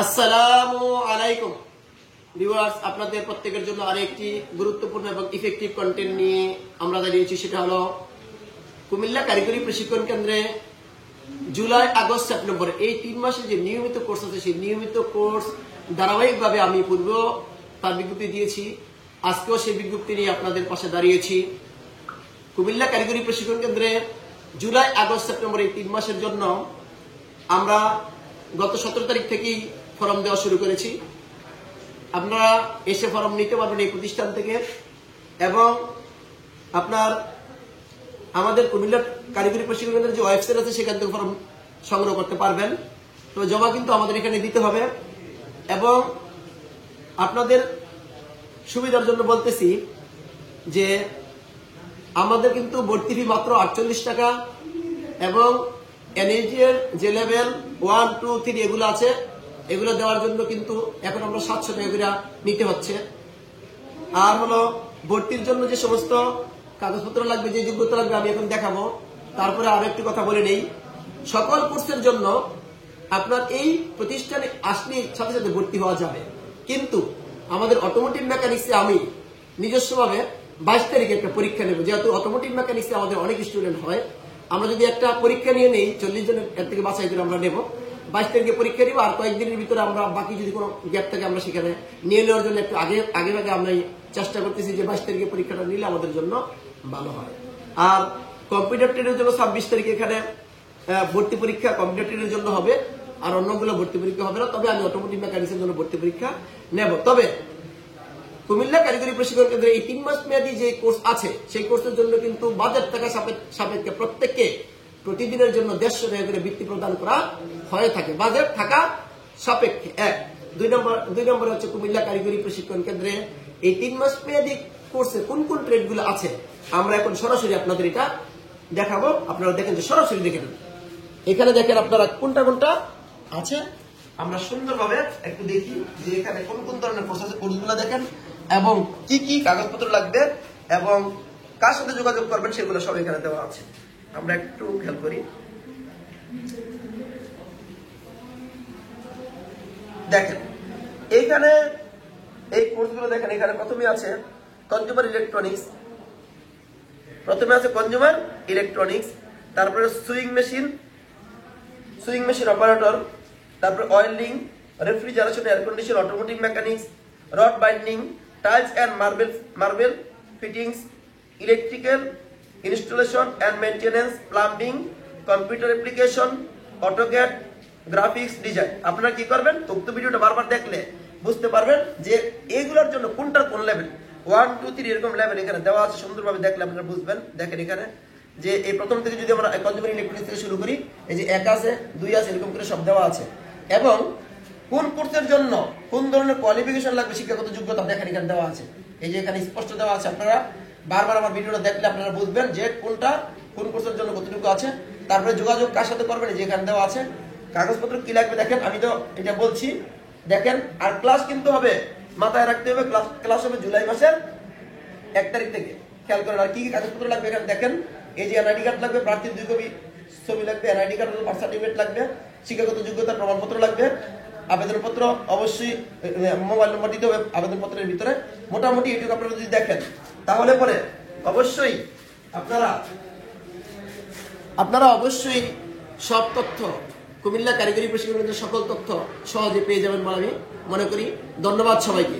আসসালামু আলাইকুম ভিউয়ার্স, আপনাদের প্রত্যেকের জন্য আরেকটি গুরুত্বপূর্ণ এবং ইফেক্টিভ কন্টেন্ট নিয়ে আমরা দাঁড়িয়েছি। সেটা হলো কুমিল্লা কারিগরি প্রশিক্ষণ কেন্দ্রে জুলাই, আগস্ট, সেপ্টেম্বর এই 3 মাসে যে নিয়মিত কোর্স আছে, সেই নিয়মিত কোর্স ধারাবাহিকভাবে আমি পূর্বেও তার বিজ্ঞপ্তি দিয়েছি, আজকেও সেই বিজ্ঞপ্তি নিয়ে আপনাদের পাশে দাঁড়িয়েছি। কুমিল্লা কারিগরি প্রশিক্ষণ কেন্দ্রে জুলাই, আগস্ট, সেপ্টেম্বর এই 3 মাসের জন্য আমরা গত 17 তারিখ থেকেই ফর্ম দেওয়া শুরু করেছি। আপনারা এসে ফর্ম নিতে পারবেন এই প্রতিষ্ঠান থেকে, এবং আপনার আমাদের কুমিল্লা কারিগরি প্রশিক্ষণ কেন্দ্রের যে ওয়েবসাইট আছে সেখান থেকে ফর্ম সংগ্রহ করতে পারবেন। তো জমা কিন্তু আমাদের এখানে দিতে হবে, এবং আপনাদের সুবিধার জন্য বলতেছি যে আমাদের কিন্তু ভর্তি ফি মাত্র 48 টাকা, এবং এনএইচডি এর যে লেভেল 1, 2, 3 এগুলো আছে, এগুলো দেওয়ার জন্য কিন্তু এখন আমরা 700 টাকা করে নিতে হচ্ছে। আর হলো ভর্তির জন্য যে সমস্ত কাগজপত্র লাগবে, যে যোগ্যতা লাগবে আমি এখন দেখাবো। তারপরে আরো একটি কথা বলে নেই, সকল কোর্সের জন্য আপনার এই প্রতিষ্ঠানে আসলে সাথে সাথে ভর্তি হওয়া যাবে, কিন্তু আমাদের অটোমোটিভ মেকানিক্সে আমি নিজস্বভাবে 22 তারিখে একটা পরীক্ষা নেব। যেহেতু অটোমোটিভ মেকানিক্সে আমাদের অনেক স্টুডেন্ট হয়, আমরা যদি একটা পরীক্ষা নিয়ে নেই 40 জনের এর থেকে বাছাই করে আমরা নেব। 22 তারিখে পরীক্ষা নিব, আর কয়েকদিনের ভিতরে আমরা বাকি যদি কোনো গ্যাপ থাকে আমরা সেখানে নিয়ে নেওয়ার জন্য একটু আগে আমরা চেষ্টা করতেছি যে 22 তারিখে পরীক্ষাটা নিলে আমাদের জন্য ভালো হয়। আর কম্পিউটার ট্রেডের জন্য 26 তারিখে এখানে ভর্তি পরীক্ষা কম্পিউটার ট্রেডের জন্য হবে, আর অন্যগুলো ভর্তি পরীক্ষা হবে না। তবে আমি অটোমোটিভ মেকানিক্সের জন্য ভর্তি পরীক্ষা নেব। তবে কুমিল্লা কারিগরি প্রশিক্ষণ কেন্দ্রে এই 3 মাস মেয়াদী যে কোর্স আছে, সেই কোর্সের জন্য কিন্তু বাজেট টাকা সাপেক্ষে প্রত্যেককে প্রতিদিনের জন্য 150 টাকা করে বৃত্তি প্রদান করা হয়ে থাকে, বাজেট থাকা সাপেক্ষে। 2 নম্বর হচ্ছে কুমিল্লা কারিগরি প্রশিক্ষণ কেন্দ্রে এই 3 মাস মেয়াদী কোর্সে কোন কোন ট্রেড গুলো আছে আমরা এখন সরাসরি আপনাদের এটা দেখাবো। আপনারা দেখেন, যে সরাসরি দেখে নেন, এখানে দেখেন আপনারা কোনটা কোনটা আছে। আমরা সুন্দরভাবে একটু দেখি যে এখানে কোন কোন ধরনের কোর্স আছে, কোর্সগুলো দেখেন, এবং কি কি কাগজপত্র লাগবে এবং কার সাথে যোগাযোগ করবেন সেগুলো সব এখানে দেওয়া আছে। আমরা একটু খেয়াল করি, দেখেন এইখানে এই কোর্সগুলো দেখেন। এখানে প্রথমে আছে কনজিউমার ইলেকট্রনিক্স, তারপরে সুইং মেশিন অপারেটর, তারপরে oiling, refrigeration, air condition, automotive mechanics, rod binding, tiles and marble fittings, electrical installation and maintenance, plumbing, computer application, AutoCAD, graphics design. আপনারা কি করবেন, উক্ত ভিডিওটা বারবার দেখলে বুঝতে পারবেন যে এইগুলোর জন্য কোনটার কোন লেভেল, 1, 2, 3 এরকম লেভেল এখানে দেওয়া আছে। সুন্দরভাবে দেখলে আপনারা বুঝবেন। দেখেন এখানে যে এই প্রথম থেকে যদি আমরা কনজিউমার ইলেকট্রনিক্স থেকে শুরু করি, এই যে 1 আছে, 2 আছে, এরকম করে সব দেওয়া আছে, এবং কোন কোর্সের জন্য কোন ধরনের কোয়ালিফিকেশন লাগবে, শিক্ষাগত যোগ্যতা দেখেন এখানে দেওয়া আছে। এই যে এখানে স্পষ্ট দেওয়া আছে। আপনারা বারবার আমার ভিডিওটা দেখলে আপনারা বুঝবেন যে কোনটা কোন কোর্সের জন্য কতটুকু আছে। তারপরে যোগাযোগ কার সাথে করবেন, যে এখানে দেওয়া আছে। কাগজপত্র কি লাগবে দেখেন, আমি তো এটা বলছি, দেখেন। আর ক্লাস কিন্তু হবে, মাথায় রাখতে হবে, ক্লাস হবে জুলাই মাসের 1 তারিখ থেকে। খেয়াল করেন। আর কি কি কাগজপত্র লাগবে এখানে দেখেন, এই যে এনআইডি কার্ড লাগবে, প্রার্থীর 2 কপি ছবি লাগবে, এনআইডি কার্ড, বার্থ সার্টিফিকেট লাগবে, শিক্ষাগত যোগ্যতার প্রমাণপত্র লাগবে, আবেদনপত্র অবশ্যই মোবাইল নম্বর দিতে হবে আবেদনপত্রের ভিতরে। মোটামুটি এটুকু আপনারা যদি দেখেন, তাহলে পরে অবশ্যই আপনারা অবশ্যই সব তথ্য কুমিল্লা কারিগরি প্রশিক্ষণ কেন্দ্রের সকল তথ্য সহজে পেয়ে যাবেন বলে আমি মনে করি। ধন্যবাদ সবাইকে।